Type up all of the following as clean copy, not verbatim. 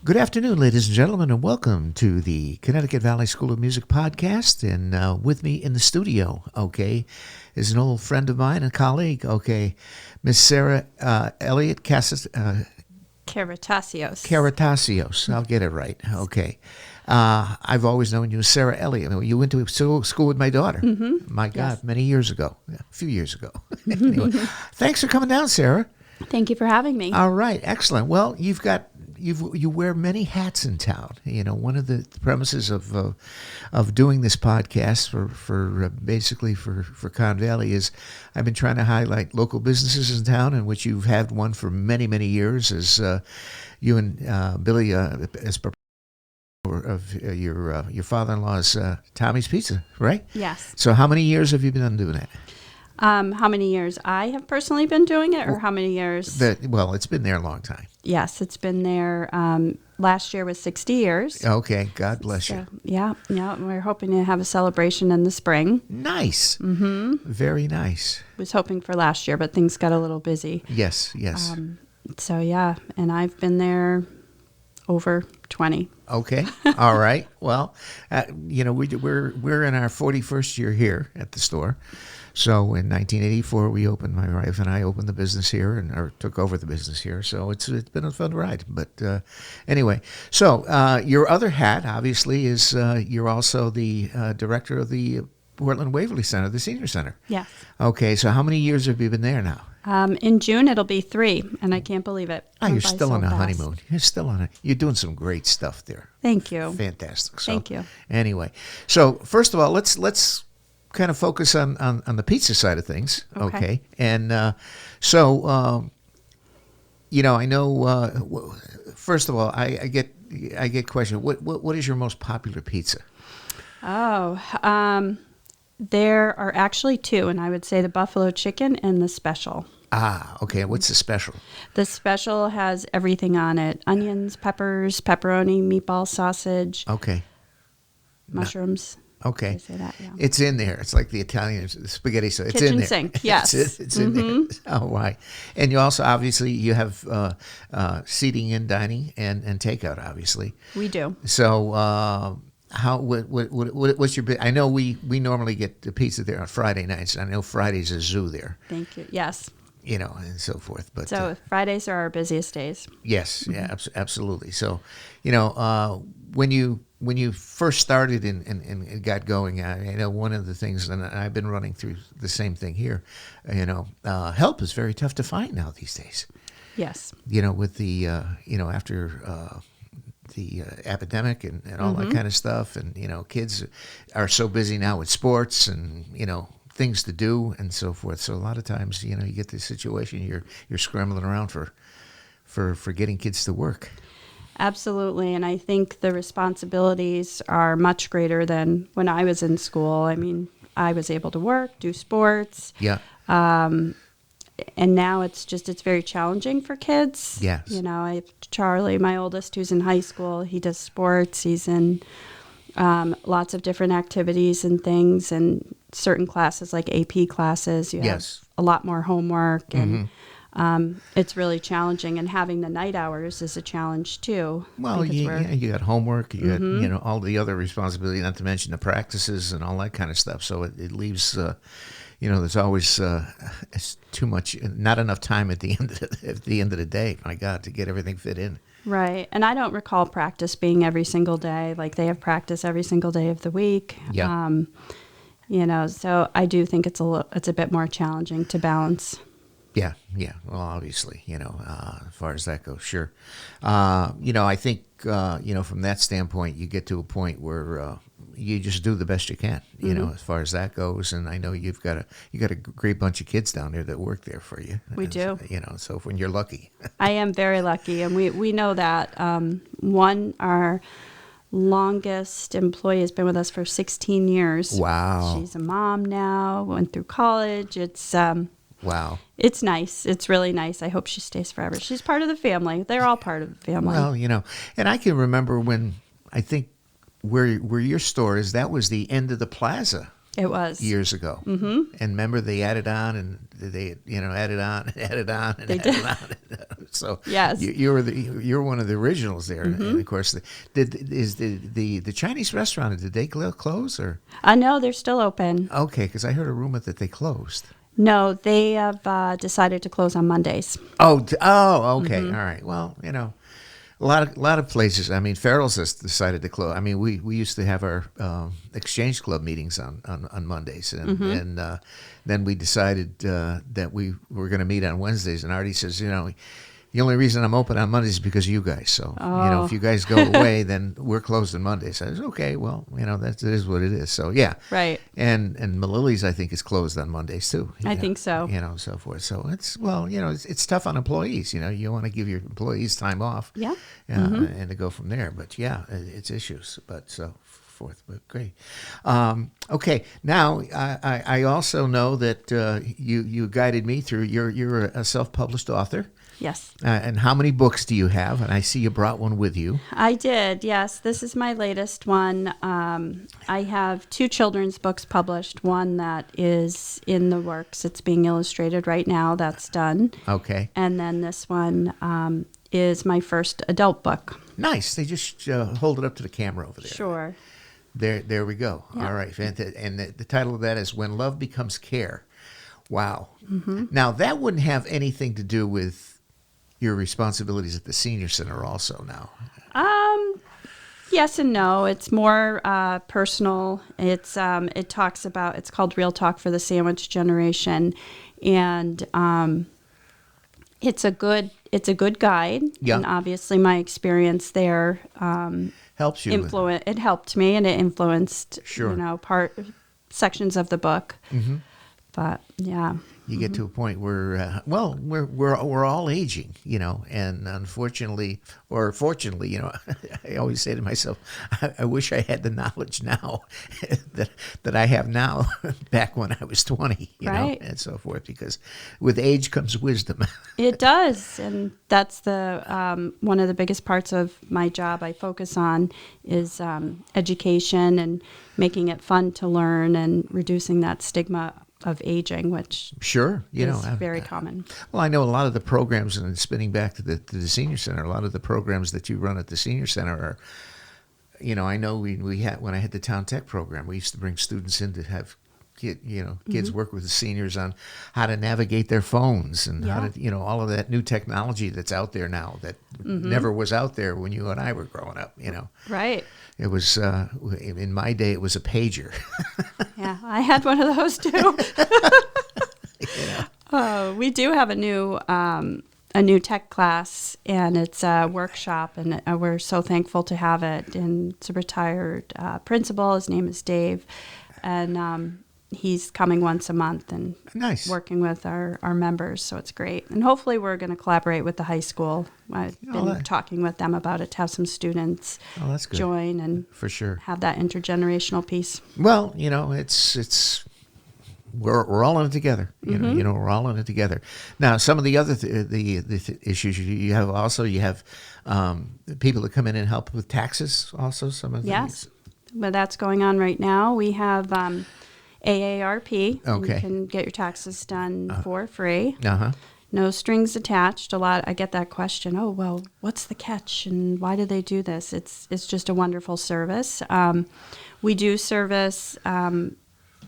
Good afternoon, ladies and gentlemen, and welcome to the Connecticut Valley School of Music podcast. And with me in the studio, is an old friend of mine and colleague, Miss Sarah Elliott-Caratasios. Caratasios, I'll get it right, I've always known you as Sarah Elliott. You went to school with my daughter. Mm-hmm. My God, yes. Many years ago, a few years ago. Anyway, thanks for coming down, Sarah. Thank you for having me. All right, excellent. Well, you wear many hats in town. You know, one of the premises of doing this podcast for Con Valley is I've been trying to highlight local businesses in town, in which you've had one for many years, as you and Billy as of your father-in-law's Tommy's Pizza, right? Yes. So how many years have you been doing that? How many years I have personally been doing it, or how many years? Well, it's been there a long time. Yes, it's been there. Last year was 60 years. Okay, God bless you. Yeah. We're hoping to have a celebration in the spring. Nice. Mm-hmm. Very nice. Was hoping for last year, but things got a little busy. Yes. And I've been there over 20. Okay. All right. Well, we're in our 41st year here at the store. So in 1984, my wife and I opened the business here or took over the business here. So it's been a fun ride. But anyway, so your other hat, obviously, is you're also the director of the Portland Waverly Center, the senior center. Yes. Okay. So how many years have you been there now? In June, it'll be 3, and I can't believe it. You're still on a honeymoon. You're still on You're doing some great stuff there. Thank you. Fantastic. So, Thank you. Anyway, so first of all, let's kind of focus on the pizza side of things. Okay. And I know. First of all, I get questioned. What is your most popular pizza? There are actually 2, and I would say the buffalo chicken and the special. Okay. What's the special? The special has everything on it: onions, peppers, pepperoni, meatball, sausage. Okay. Mushrooms. Okay. Did I say that? Yeah. It's in there. It's like the Italian spaghetti. So it's Kitchen in there. sink. Yes. it's in there. Oh, right. And you also, obviously, you have seating and dining and takeout, obviously. We do. So what's your bit? I know we normally get the pizza there on Friday nights. I know Friday's a zoo there. Thank you. Yes. And so forth. But so Fridays are our busiest days. Yes, yeah, absolutely. So, when you first started and got going, I know one of the things, and I've been running through the same thing here. Help is very tough to find now these days. Yes. With the after the epidemic and all that kind of stuff, and kids are so busy now with sports and things to do and so forth. So a lot of times, you get this situation, you're scrambling around for getting kids to work. Absolutely. And I think the responsibilities are much greater than when I was in school. I mean, I was able to work, do sports. Yeah. And now it's very challenging for kids. Yes. I have Charlie, my oldest, who's in high school. He does sports. He's in lots of different activities and things, and certain classes like AP classes. You have a lot more homework, and it's really challenging. And having the night hours is a challenge too. Well, you got homework, you got all the other responsibility, not to mention the practices and all that kind of stuff. So it leaves. There's always it's too much, not enough time at the end of the day. My God, to get everything fit in. Right, and I don't recall practice being every single day. Like they have practice every single day of the week. Yeah. So I do think it's a bit more challenging to balance. Yeah. Well, obviously, as far as that goes, sure. I think from that standpoint, you get to a point where you just do the best you can, as far as that goes. And I know you got a great bunch of kids down there that work there for you. We do. So when you're lucky. I am very lucky, and we know that. Our longest employee has been with us for 16 years. Wow. She's a mom now, went through college. It's wow. It's nice. It's really nice. I hope she stays forever. She's part of the family. They're all part of the family. Well, and I can remember when, I think where your store is, that was the end of the plaza. It was. Years ago. Mm-hmm. And remember they added on and they added on and added on and added on. So Yes. you're one of the originals there. And of course, the Chinese restaurant, did they close or? No, they're still open. Okay, because I heard a rumor that they closed. No, they have decided to close on Mondays. Oh, okay, all right. Well, a lot of places. I mean, Farrell's has decided to close. I mean, we used to have our exchange club meetings on Mondays, and then we decided that we were going to meet on Wednesdays. And Artie says, the only reason I'm open on Mondays is because of you guys. So if you guys go away, then we're closed on Mondays. I said, okay, well, that is what it is. So yeah, right. And Malili's, I think, is closed on Mondays too. I think so. So forth. So it's tough on employees. You want to give your employees time off. Yeah. And to go from there. But yeah, it's issues. But so forth. But great. Okay. Now I also know that you guided me through. You're a self-published author. Yes. And how many books do you have? And I see you brought one with you. I did, yes. This is my latest one. I have 2 children's books published, one that is in the works. It's being illustrated right now. That's done. Okay. And then this one is my first adult book. Nice. They just hold it up to the camera over there. Sure. There we go. Yeah. All right. And the title of that is When Love Becomes Care. Wow. Mm-hmm. Now, that wouldn't have anything to do with your responsibilities at the senior center also now. Yes and no. It's more personal. It talks about, it's called Real Talk for the Sandwich Generation, and it's a good guide. Yeah. And obviously my experience there helps you. It helped me, and it influenced sections of the book. Mm-hmm. But yeah. You get to a point where, we're all aging, and unfortunately, or fortunately, I always say to myself, I wish I had the knowledge now that I have now back when I was 20, right. And so forth, because with age comes wisdom. It does, and that's the one of the biggest parts of my job I focus on is education and making it fun to learn and reducing that stigma of aging, which is very common. Well, I know a lot of the programs, and spinning back to the senior center, a lot of the programs that you run at the senior center are, I know we had, when I had the Town Tech program, we used to bring students in to have kids work with the seniors on how to navigate their phones and how to, all of that new technology that's out there now that never was out there when you and I were growing up, Right. It was, in my day, it was a pager. Yeah, I had one of those too. We do have a new tech class, and it's a workshop, and we're so thankful to have it. And it's a retired principal. His name is Dave, and he's coming once a month and working with our members, so it's great. And hopefully we're going to collaborate with the high school. I've been talking with them about it to have some students join and for sure have that intergenerational piece. Well, it's we're all in it together. We're all in it together. Now, some of the other the issues you have people that come in and help with taxes also. Some of yes, but that's going on right now. We have AARP. Okay. You can get your taxes done for free. Uh-huh. No strings attached. I get that question. Oh, well, what's the catch and why do they do this? It's just a wonderful service. We do service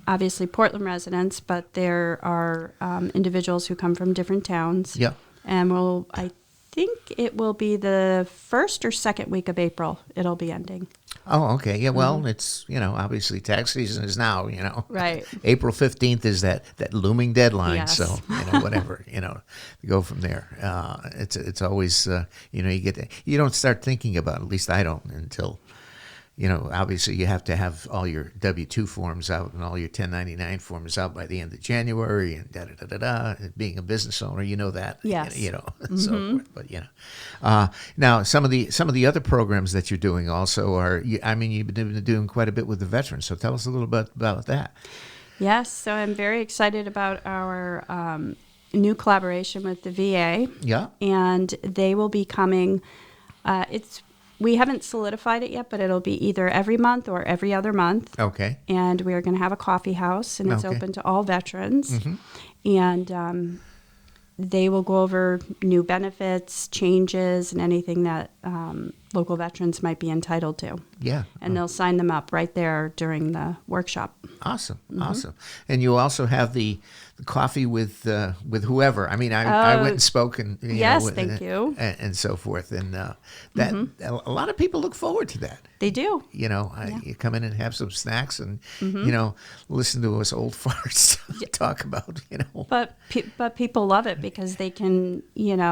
obviously Portland residents, but there are individuals who come from different towns. Yeah. And I think it will be the first or second week of April it'll be ending. Oh, okay. Yeah, well, it's, obviously tax season is now, Right. April 15th is that looming deadline. Yes. So, whatever, go from there. It's always, you don't start thinking about it, at least I don't, until, obviously you have to have all your W-2 forms out and all your 1099 forms out by the end of January and da-da-da-da-da. Being a business owner, that. Yes. So forth. But, now some of the other programs that you're doing also are, you've been doing quite a bit with the veterans. So tell us a little bit about that. Yes. So I'm very excited about our new collaboration with the VA. Yeah. And they will be coming, we haven't solidified it yet, but it'll be either every month or every other month. Okay. And we are going to have a coffee house, and it's open to all veterans. Mm-hmm. And they will go over new benefits, changes, and anything that local veterans might be entitled to. Yeah. And they'll sign them up right there during the workshop. Awesome. Awesome. And you also have the coffee with whoever. I mean, I went and spoke and thank you. And so forth. And that a lot of people look forward to that. They do. You come in and have some snacks and listen to us old farts talk about But people love it because they can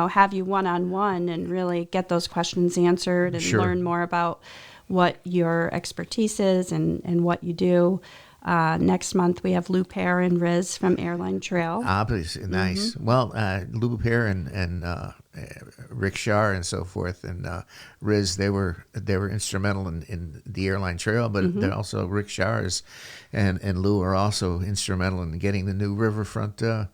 have you one-on-one and really get those questions answered and learn more about what your expertise is and what you do. Next month we have Lou Pear and Riz from Airline Trail. Obviously, nice. Well, Lou Pear and Rick Shar and so forth, and Riz, they were instrumental in the Airline Trail, but they're also Rick Shar and Lou are also instrumental in getting the new riverfront the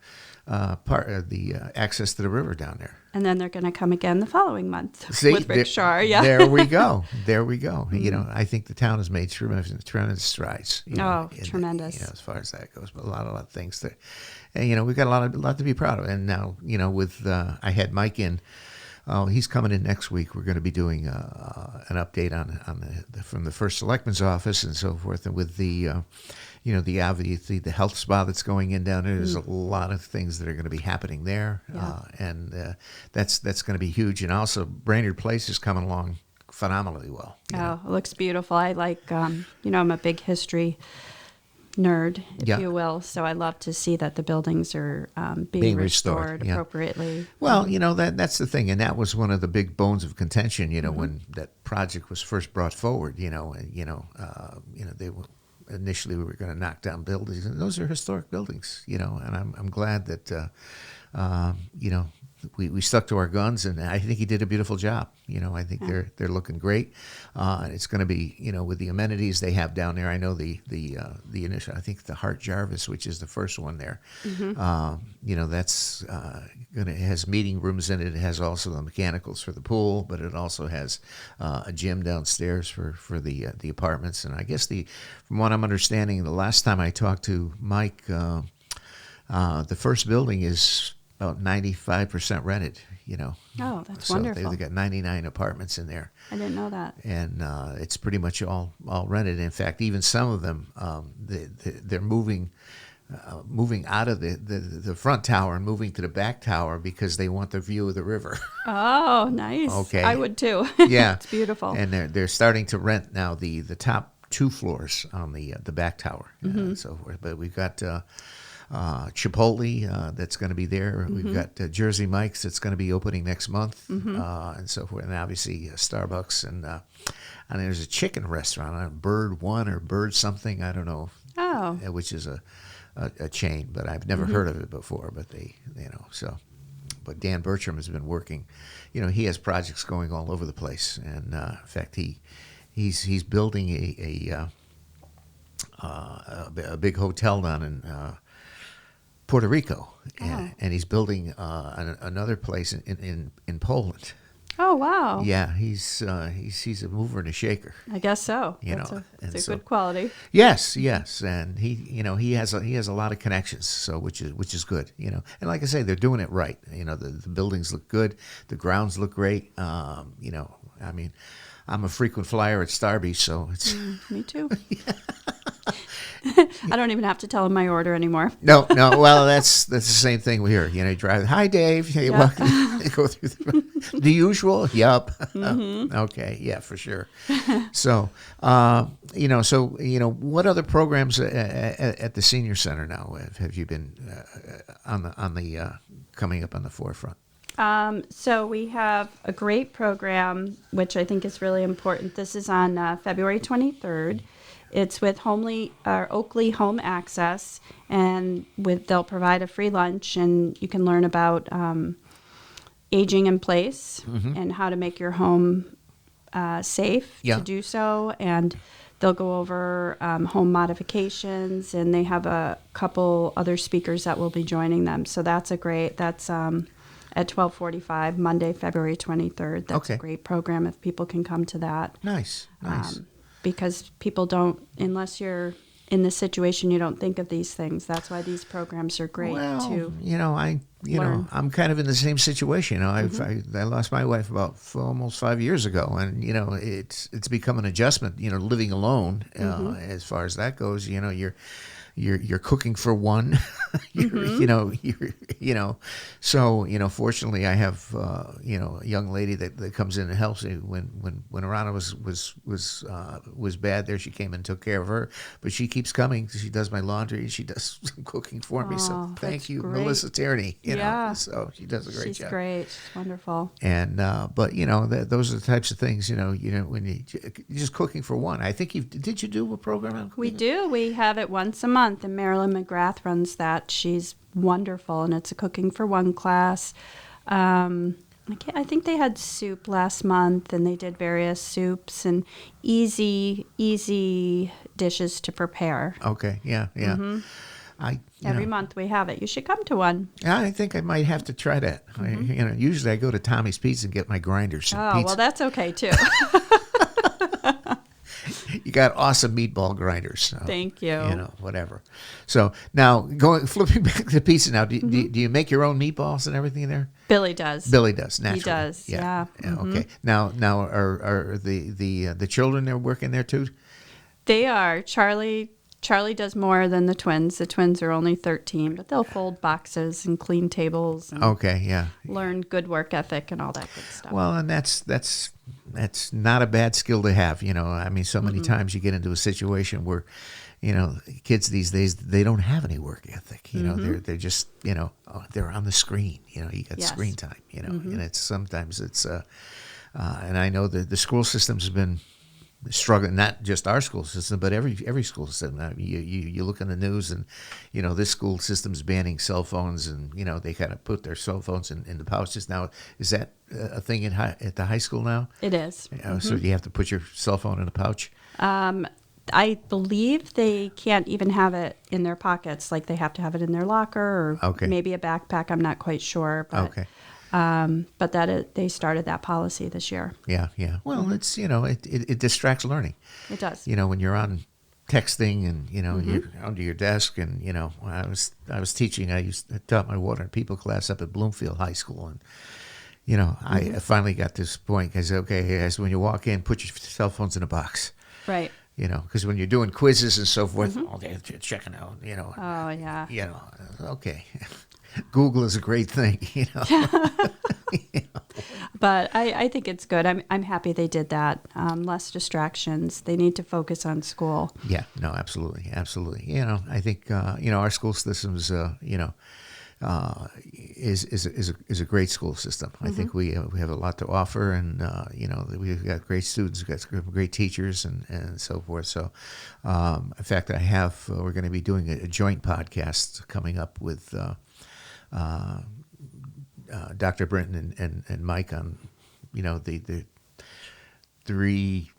access to the river down there. And then they're going to come again the following month with Rick Shar. Yeah, there we go. I think the town has made tremendous strides. Tremendous. As far as that goes, but a lot of things that, and we've got a lot to be proud of. And now, with I had Mike in. He's coming in next week. We're going to be doing an update on from the first selectman's office and so forth, and with the obviously the health spa that's going in down there. There's a lot of things that are going to be happening there, and that's going to be huge. And also, Brainerd Place is coming along phenomenally well. It looks beautiful. I like, I'm a big history nerd, if you will. So I love to see that the buildings are being restored appropriately. Well, that's the thing, and that was one of the big bones of contention. When that project was first brought forward. They were. Initially, we were going to knock down buildings, and those are historic buildings, and I'm glad that, we stuck to our guns, and I think he did a beautiful job. I think they're looking great, and it's going to be, with the amenities they have down there. I know the initial, I think the Hart Jarvis, which is the first one there, that's it has meeting rooms in it. It has also the mechanicals for the pool, but it also has a gym downstairs for the apartments. And I guess from what I'm understanding, the last time I talked to Mike, the first building is about 95% rented. Oh, that's so wonderful. They've got 99 apartments in there. I didn't know that. And it's pretty much all rented. In fact, even some of them, they're moving out of the front tower and moving to the back tower because they want the view of the river. Oh, nice. Okay. I would too. Yeah. It's beautiful. And they're starting to rent now the top 2 floors on the back tower and so forth. But we've got Chipotle that's going to be there. We've got Jersey Mike's that's going to be opening next month and so forth. And obviously Starbucks and there's a chicken restaurant, Bird One or Bird something, I don't know. Oh. Which is a chain, but I've never heard of it before. But but Dan Bertram has been working. He has projects going all over the place, and in fact, he's building a big hotel down in Puerto Rico, and he's building another place in Poland. Oh, wow. Yeah, he's a mover and a shaker. I guess so. It's a good quality. Yes, and he has a lot of connections, so which is good, And like I say, they're doing it right. The buildings look good, the grounds look great. I mean, I'm a frequent flyer at Starbucks, so it's me too. I don't even have to tell him my order anymore. No. Well, that's the same thing here. You drive. Hi, Dave. Hey, welcome. Go through the usual. Yup. Okay. Yeah, for sure. So, what other programs at the senior center now have you been on the coming up on the forefront? So we have a great program, which I think is really important. This is on February 23rd. It's with Oakley Home Access, and they'll provide a free lunch, and you can learn about aging in place and how to make your home safe to do so. And they'll go over home modifications, and they have a couple other speakers that will be joining them. So that's at 12:45 Monday, February 23rd. That's a great program if people can come to that. Nice. Because people don't, unless you're in this situation, you don't think of these things. That's why these programs are great too. I'm kind of in the same situation. I lost my wife about almost 5 years ago, and it's become an adjustment. Living alone, as far as that goes, you're cooking for one. So fortunately, I have a young lady that comes in and helps me when Arana was bad. There, she came and took care of her, but she keeps coming. She does my laundry. She does some cooking for me. So thank you, great. Melissa Tierney. So she does a great job. She's great. She's wonderful. And but those are the types of things when you're just cooking for one. I think did you do a program on cooking? We do. We have it once a month, and Marilyn McGrath runs that. She's wonderful, and it's a cooking for one class. I think they had soup last month, and they did various soups and easy dishes to prepare. Okay, yeah. Every month we have it. You should come to one. I think I might have to try that. Usually I go to Tommy's Pizza and get my grinders. Well, that's okay too. You got awesome meatball grinders. So, thank you. Whatever. So now flipping back to the pizza. Now, do you make your own meatballs and everything in there? Billy does. Naturally. He does. Yeah. Okay. Now are the children there working there too? They are. Charlie does more than the twins. The twins are only 13, but they'll fold boxes and clean tables. And learn good work ethic and all that good stuff. Well, and that's not a bad skill to have. So many times you get into a situation where, kids these days, they don't have any work ethic. They're just, they're on the screen. You got screen time. And it's and I know that the school system's been struggling, not just our school system, but every school system. You look in the news, and this school system's banning cell phones, and they kind of put their cell phones in the pouches now. Is that a thing at the high school now? It is. So you have to put your cell phone in a pouch? I believe they can't even have it in their pockets. Like, they have to have it in their locker or maybe a backpack. I'm not quite sure. But, but they started that policy this year. Yeah. Well, it's it distracts learning. It does. When you're on texting and you're under your desk, and I was teaching. I taught my water and people class up at Bloomfield High School, and I finally got to this point. I said, okay, guys, when you walk in, put your cell phones in a box. Right. Because when you're doing quizzes and so forth, they're checking out. Oh yeah. Okay. Google is a great thing, But I think it's good. I'm happy they did that. Less distractions. They need to focus on school. Yeah, no, absolutely. I think our school system is is a great school system. I think we have a lot to offer, and we've got great students, we've got great teachers, and so forth. So, in fact, we're going to be doing a joint podcast coming up with Dr. Brinton and Mike on the three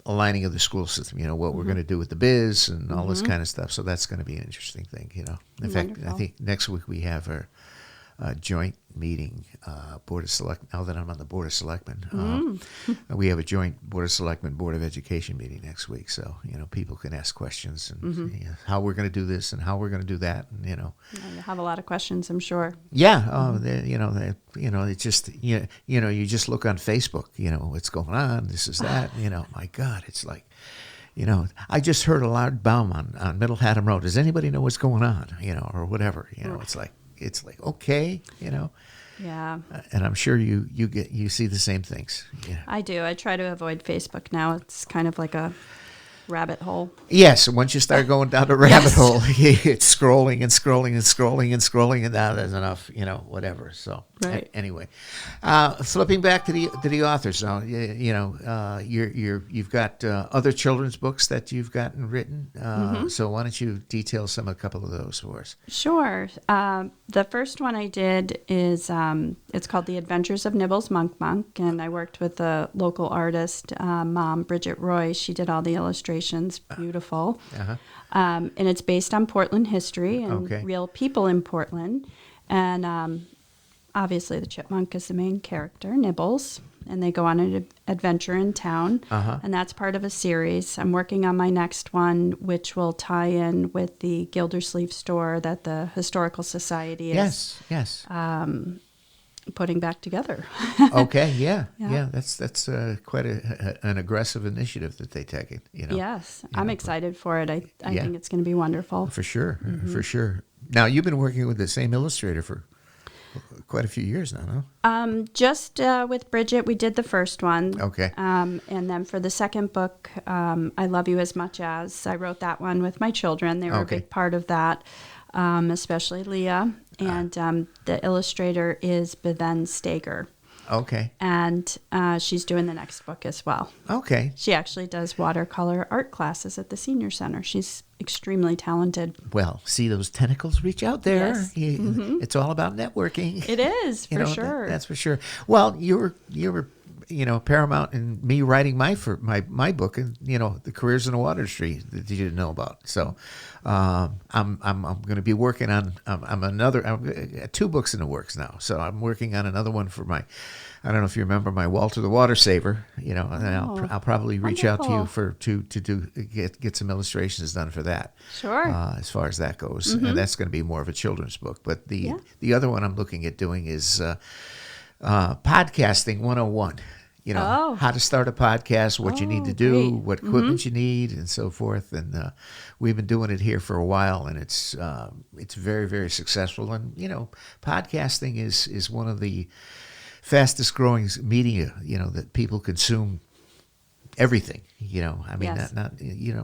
aligning of the school system, what we're going to do with the biz and all this kind of stuff. So that's going to be an interesting thing, In fact, I think next week we have a joint meeting, Board of Select. Now that I'm on the Board of Selectmen, we have a joint Board of Selectmen, Board of Education meeting next week. So, people can ask questions and how we're going to do this and how we're going to do that. And, You have a lot of questions, I'm sure. Yeah. It's just, you just look on Facebook, what's going on, this is that, my God, it's like, I just heard a loud bomb on Middle Haddam Road. Does anybody know what's going on, or whatever, it's like, okay, Yeah. And I'm sure you see the same things. Yeah. I do. I try to avoid Facebook now. It's kind of like a rabbit hole. Yes, once you start going down the rabbit hole, it's scrolling and scrolling and scrolling and scrolling, and now there's enough, whatever. So anyway, flipping back to the authors now, you've got other children's books that you've gotten written. So why don't you detail a couple of those for us? Sure. The first one I did is it's called The Adventures of Nibbles Monk, and I worked with a local artist, Mom Bridget Roy. She did all the illustrations. Beautiful. And it's based on Portland history and real people in Portland. And obviously the chipmunk is the main character, Nibbles. and they go on an adventure in town. And that's part of a series. I'm working on my next one, which will tie in with the Gildersleeve store that the Historical Society is putting back together. Okay, yeah. That's quite an aggressive initiative that they take it. Yes, I'm excited for it. I think it's going to be wonderful. For sure, for sure. Now, you've been working with the same illustrator for quite a few years now, no? Just with Bridget, we did the first one. Okay. And then for the second book, I Love You As Much As, I wrote that one with my children. They were a big part of that, especially Leah. And the illustrator is Bevan Stager. Okay. And she's doing the next book as well. Okay. She actually does watercolor art classes at the senior center. She's extremely talented. Well, see those tentacles reach out there. Yes. It's all about networking. It is, for sure. That's for sure. Well, you were paramount in me writing my book, and the Careers in the Water Industry that you didn't know about. So I'm going to be working on I'm 2 books in the works now. So I'm working on another one for my, I don't know if you remember my Walter the Water Saver, and I'll probably reach out to you to get some illustrations done for that. Sure. As far as that goes, and that's going to be more of a children's book. But the other one I'm looking at doing is Podcasting 101. How to start a podcast, what you need to do, what equipment you need, and so forth. And we've been doing it here for a while, and it's very, very successful. And podcasting is one of the fastest growing media that people consume. Everything,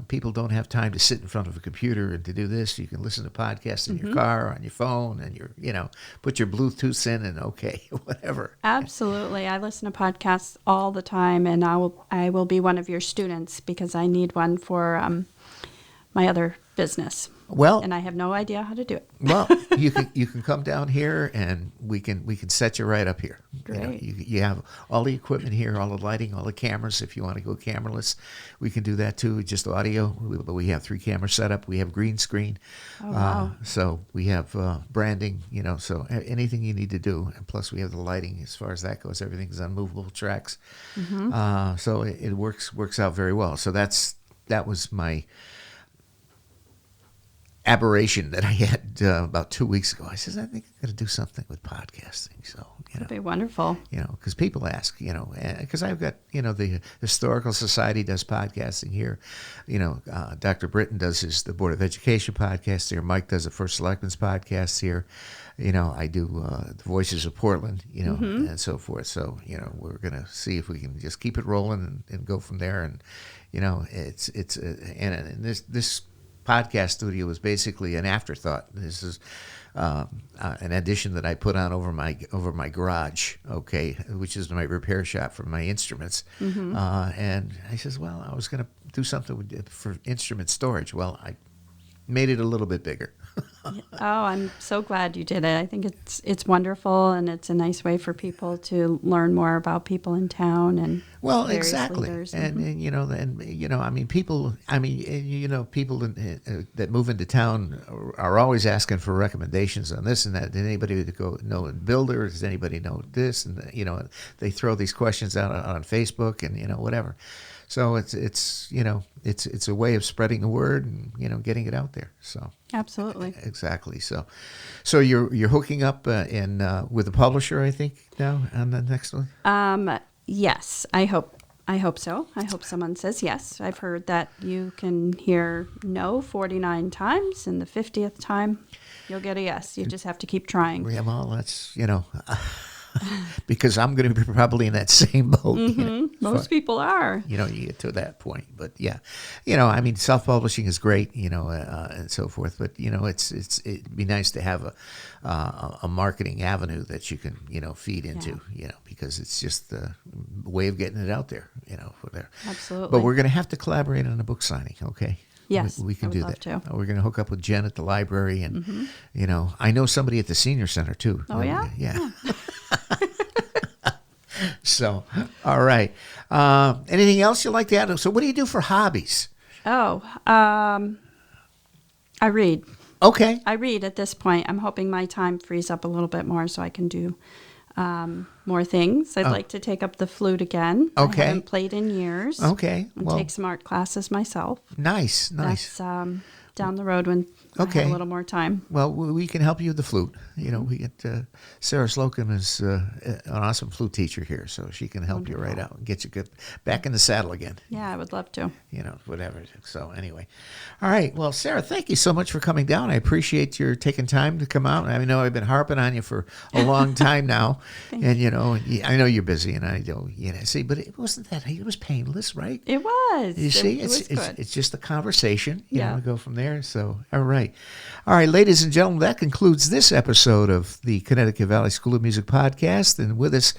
people don't have time to sit in front of a computer and to do this. You can listen to podcasts in your car, on your phone, and put your Bluetooth in, and whatever. Absolutely, I listen to podcasts all the time, and I will be one of your students because I need one for my other business. Well, and I have no idea how to do it. Well, you can come down here, and we can set you right up here. Great. You have all the equipment here, all the lighting, all the cameras. If you want to go cameraless, we can do that too. Just audio. We have 3 cameras set up. We have green screen. Oh, wow. So we have branding. So anything you need to do, and plus we have the lighting as far as that goes. Everything's on movable tracks. So it works out very well. So that was my aberration that I had about 2 weeks ago. I says, I think I'm going to do something with podcasting. So, that'd be wonderful. Because people ask, because I've got, the Historical Society does podcasting here. Dr. Britton does the Board of Education podcast here. Mike does the First Selectman's podcast here. I do the Voices of Portland, and so forth. So, we're going to see if we can just keep it rolling and go from there. And, and this podcast studio was basically an afterthought. This is an addition that I put on over my garage, which is my repair shop for my instruments. And I says, well, I was going to do something for instrument storage. Well, I made it a little bit bigger. I'm so glad you did it. I think it's wonderful, and it's a nice way for people to learn more about people in town and exactly. Leaders. And people that move into town are always asking for recommendations on this and that. Did anybody know a builder? Does anybody know this? And they throw these questions out on Facebook and whatever. So it's a way of spreading the word and getting it out there. So absolutely, exactly. So you're hooking up with a publisher, I think, now on the next one. Yes, I hope so. I hope someone says yes. I've heard that you can hear no 49 times, and the 50th time you'll get a yes. You just have to keep trying. Yeah, well, that's because I'm going to be probably in that same boat. Most people are. You get to that point. But yeah, self-publishing is great, and so forth. But it'd be nice to have a marketing avenue that you can feed into, because it's just the way of getting it out there, for there. Absolutely. But we're going to have to collaborate on a book signing, okay? Yes, we can do that. To. We're going to hook up with Jen at the library, and I know somebody at the senior center too. Oh yeah. Yeah. So, all right. Anything else you'd like to add? So, what do you do for hobbies? Oh, I read. Okay. I read at this point. I'm hoping my time frees up a little bit more so I can do more things. I'd like to take up the flute again. Okay. I haven't played in years. Okay. And take some art classes myself. Nice. That's down the road when I have a little more time. Well, we can help you with the flute. We get Sarah Slocum is an awesome flute teacher here, so she can help you right out and get you back in the saddle again. Yeah, I would love to. Whatever. So anyway, all right. Well, Sarah, thank you so much for coming down. I appreciate your taking time to come out. I know I've been harping on you for a long time now, and I know you're busy, and I don't. See, but it wasn't that. It was painless, right? It was. You see, it was good. It's just a conversation. We go from there. So all right, ladies and gentlemen, that concludes this episode of the Connecticut Valley School of Music podcast, and with us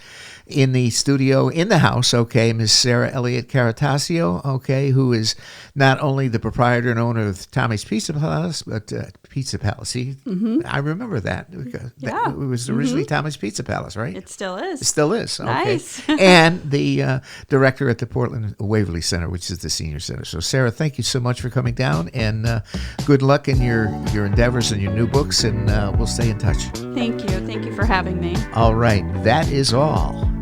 in the studio, in the house, Miss Sarah Elliott-Caratasios, who is not only the proprietor and owner of Tommy's Pizza Palace, but Pizza Palace. I remember that. It was originally Tommy's Pizza Palace, right? It still is. It still is. Okay. Nice. And the director at the Portland Waverly Center, which is the senior center. So, Sarah, thank you so much for coming down, and good luck in your endeavors and your new books, and we'll stay in touch. Thank you. Thank you for having me. All right. That is all.